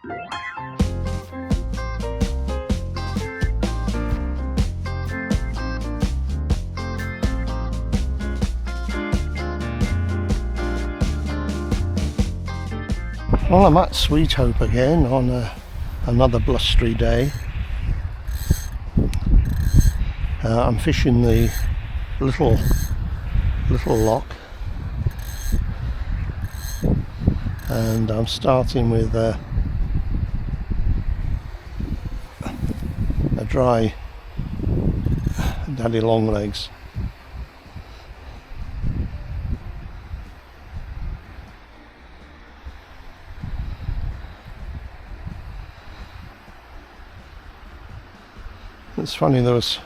Well, I'm at Sweethope again on another blustery day. I'm fishing the little lock, and I'm starting with a dry daddy longlegs. It's funny, there was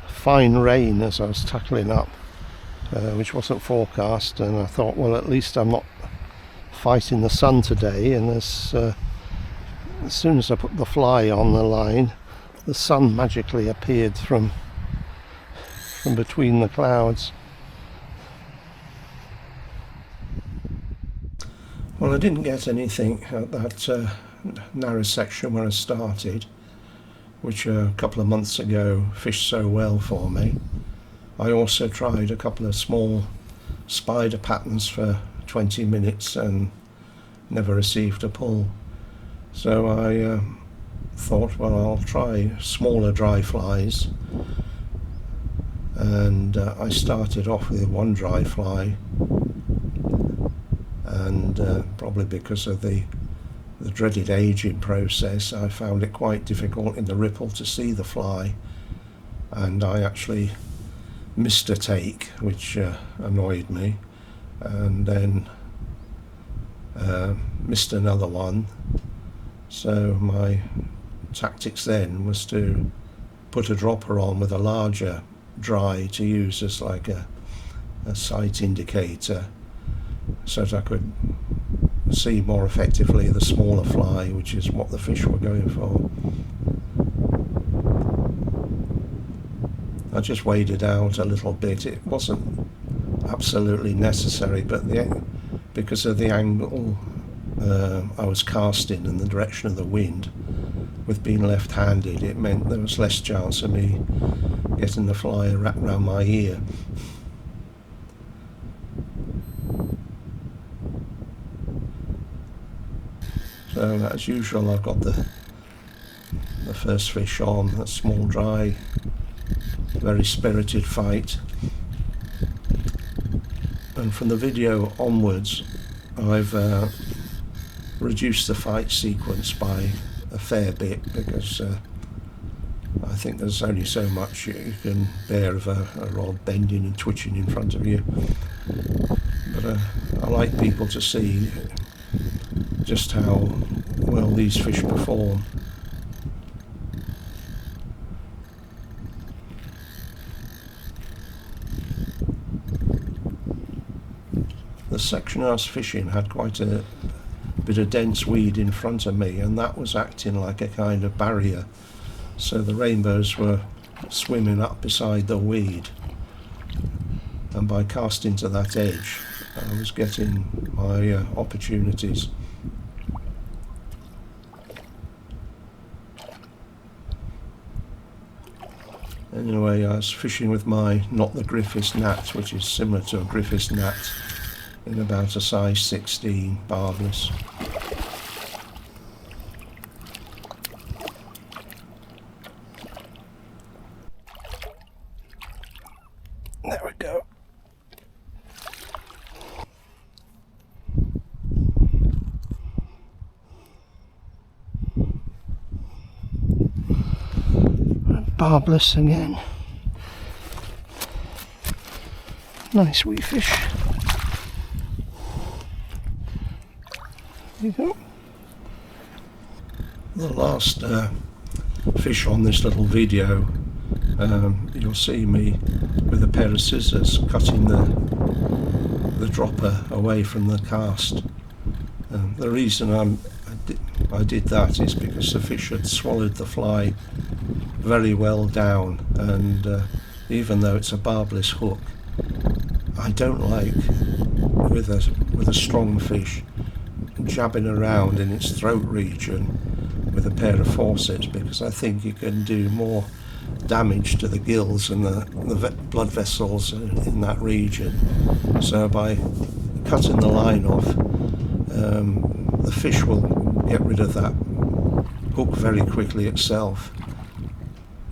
fine rain as I was tackling up, which wasn't forecast, and I thought, well, at least I'm not fighting the sun today. And as soon as I put the fly on the line, the sun magically appeared from between the clouds. Well, I didn't get anything at that narrow section where I started, which a couple of months ago fished so well for me. I also tried a couple of small spider patterns for 20 minutes and never received a pull. So I thought, well, I'll try smaller dry flies, and I started off with one dry fly, and probably because of the dreaded aging process, I found it quite difficult in the ripple to see the fly, and I actually missed a take, which annoyed me, and then missed another one. So my tactics then was to put a dropper on with a larger dry to use as like a sight indicator, so that I could see more effectively the smaller fly, which is what the fish were going for. I just waded out a little bit. It wasn't absolutely necessary, but because of the angle I was casting and the direction of the wind, with being left-handed, it meant there was less chance of me getting the fly wrapped around my ear. So as usual, I've got the first fish on, a small dry, very spirited fight. And from the video onwards, I've reduced the fight sequence by a fair bit, because I think there's only so much you can bear of a rod bending and twitching in front of you. But I like people to see just how well these fish perform. The section I was fishing had quite a bit of dense weed in front of me, and that was acting like a kind of barrier, so the rainbows were swimming up beside the weed, and by casting to that edge I was getting my opportunities. Anyway, I was fishing with my not the Griffiths gnat, which is similar to a Griffiths gnat, in about a size 16 barbless. There we go. Barbless again. Nice wee fish. There you go. The last fish on this little video, you'll see me with a pair of scissors cutting the dropper away from the cast. The reason I did that is because the fish had swallowed the fly very well down, and even though it's a barbless hook, I don't like with a strong fish jabbing around in its throat region with a pair of forceps, because I think you can do more damage to the gills and the blood vessels in that region. So by cutting the line off, the fish will get rid of that hook very quickly itself.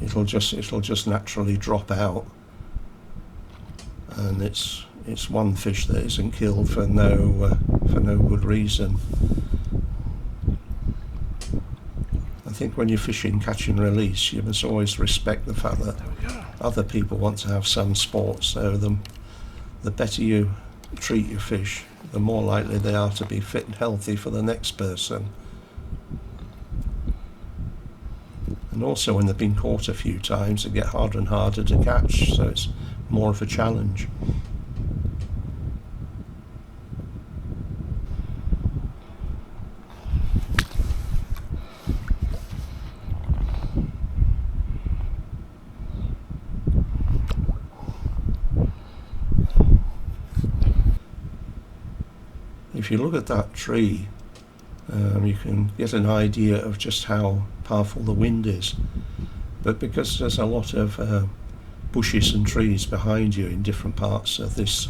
It'll just naturally drop out, and it's one fish that isn't killed for no good reason. I think when you're fishing catch and release, you must always respect the fact that other people want to have some sport, so the better you treat your fish, the more likely they are to be fit and healthy for the next person. And also when they've been caught a few times, they get harder and harder to catch, so it's more of a challenge. If you look at that tree, you can get an idea of just how powerful the wind is. But because there's a lot of bushes and trees behind you in different parts of this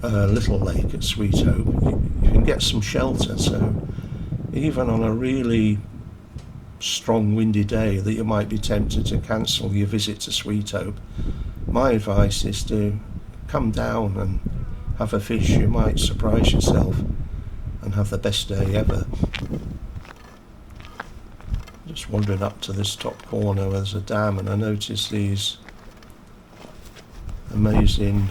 little lake at Sweethope, you can get some shelter. So even on a really strong windy day that you might be tempted to cancel your visit to Sweethope, my advice is to come down and have a fish. You might surprise yourself and have the best day ever. Just wandering up to this top corner where there's a dam, and I noticed these amazing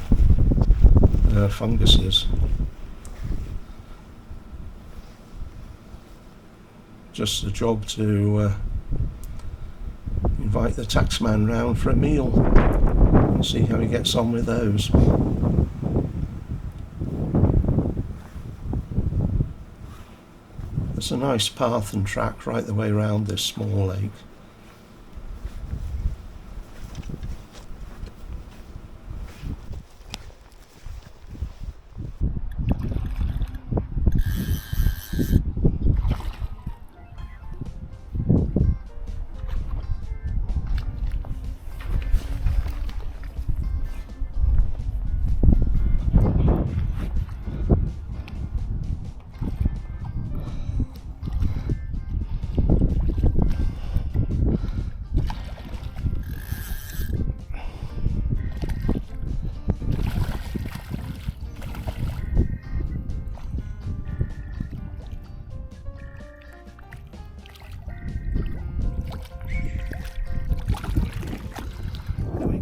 funguses. Just the job to invite the taxman round for a meal and see how he gets on with those. There's a nice path and track right the way around this small lake.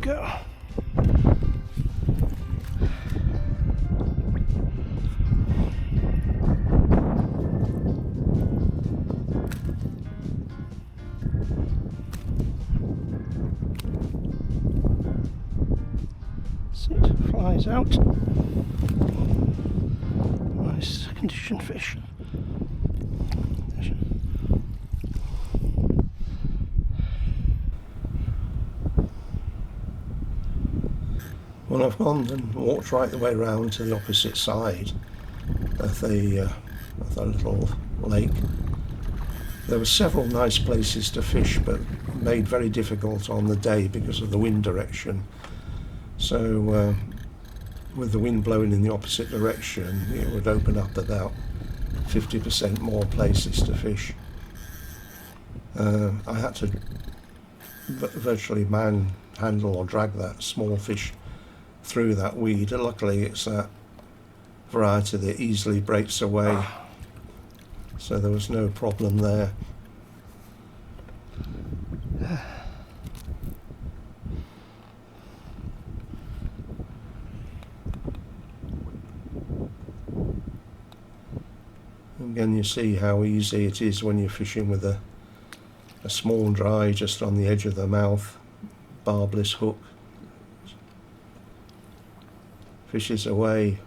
Go. Sit, flies out. Nice conditioned fish. Well, I've gone and walked right the way around to the opposite side of the little lake. There were several nice places to fish, but made very difficult on the day because of the wind direction. So with the wind blowing in the opposite direction, it would open up about 50% more places to fish. I had to virtually manhandle or drag that small fish through that weed. Luckily it's that variety that easily breaks away, so there was no problem there. Again, you see how easy it is when you're fishing with a small dry just on the edge of the mouth, barbless hook. Fishes away.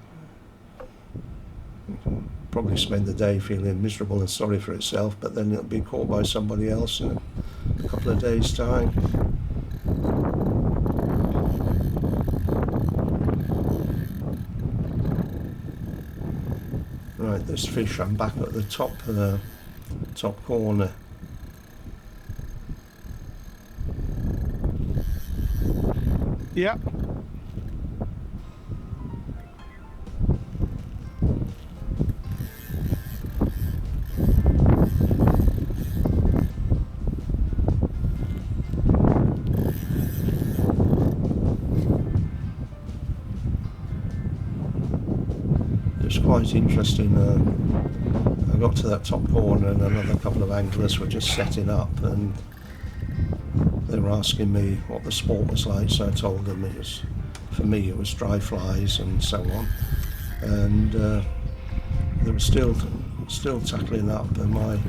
You can probably spend the day feeling miserable and sorry for itself, but then it'll be caught by somebody else in a couple of days' time. Right, at this fish, I'm back at the top corner. Yeah. It was quite interesting. I got to that top corner and another couple of anglers were just setting up, and they were asking me what the sport was like, so I told them for me it was dry flies and so on, and they were still tackling up, and my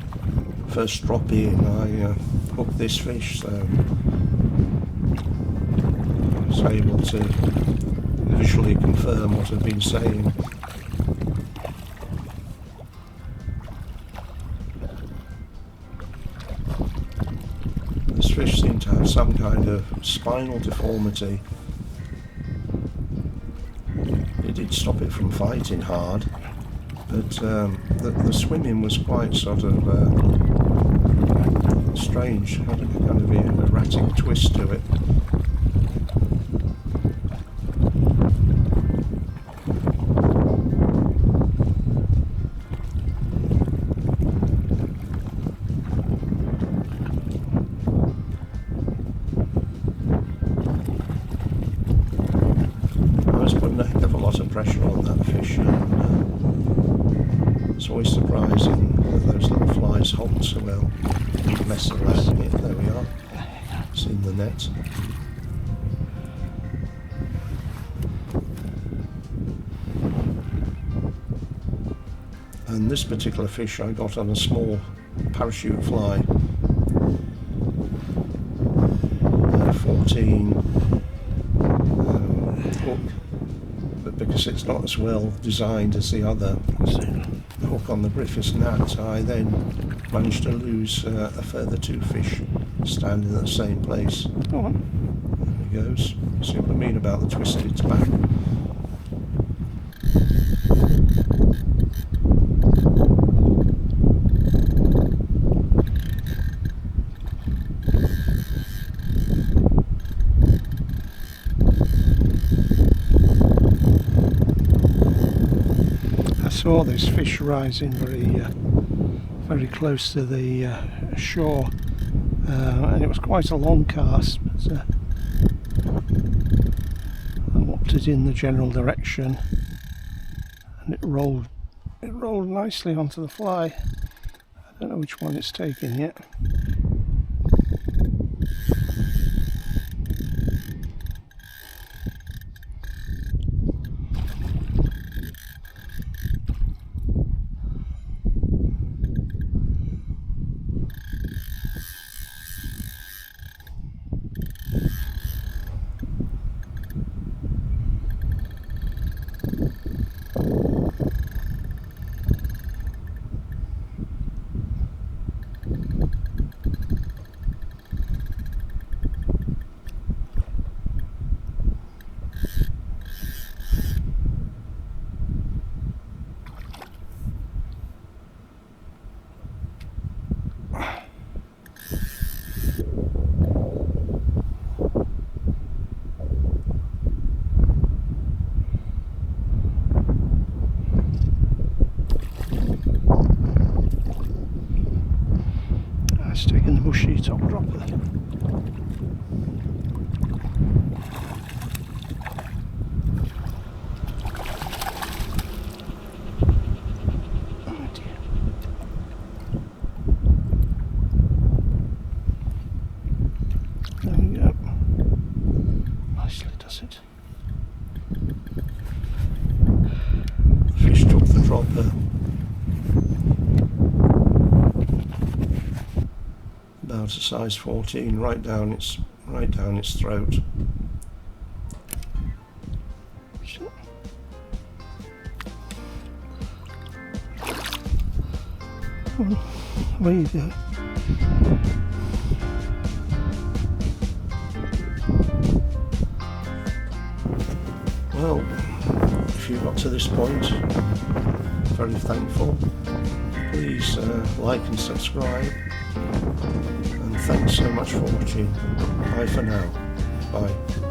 first drop in I hooked this fish, so I was able to visually confirm what I've been saying. This fish seemed to have some kind of spinal deformity. It did stop it from fighting hard, but the swimming was quite sort of strange, had a kind of an erratic twist to it. Putting a heck of a lot of pressure on that fish, and it's always surprising that those little flies hold so well. Didn't mess around in it. There we are. It's in the net. And this particular fish I got on a small parachute fly, 14 hook. Because it's not as well designed as the other hook on the Griffiths Nat, I then managed to lose a further 2 fish standing at the same place. Go on. There he goes. See what I mean about the twisted back? I saw this fish rising very close to the shore, and it was quite a long cast, but I locked it in the general direction and it rolled nicely onto the fly. I don't know which one it's taken yet. It's taken the bushy top dropper. Oh dear. There we go. Nicely does it. The fish took the dropper. About a size 14, right down its throat. Away you go. Well, if you got to this point, very thankful. Please like and subscribe, and thanks so much for watching. Bye for now. Bye.